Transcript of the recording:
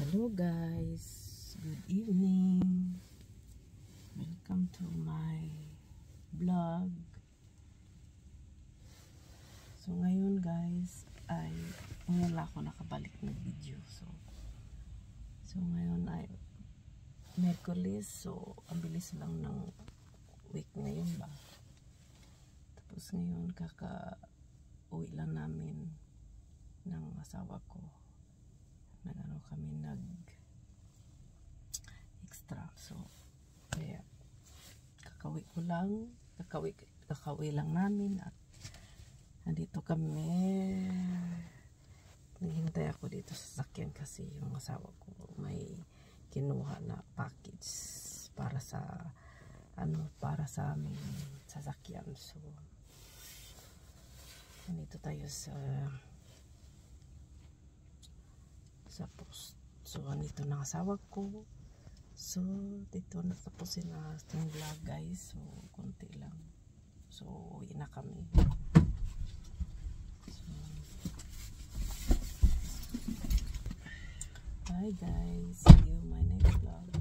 Hello guys, good evening. Welcome to my vlog. So ngayon guys ay ngayon lang ako nakabalik ng video. So ngayon ay Merkulis, so ang bilis lang ng week ngayon ba. Tapos ngayon kaka-uwi lang namin ng asawa ko. Nagano kami extra, so kaya kakauwi lang namin at nandito kami. Naghintay ako dito sa sasakyan kasi yung asawa ko may kinuha na package para sa aming sasakyan. So nandito tayo sa post. So andito na asawa ko. So dito natapusin na itong vlog guys. So konti lang. So uwi na kami. So, bye guys. See you in my next vlog.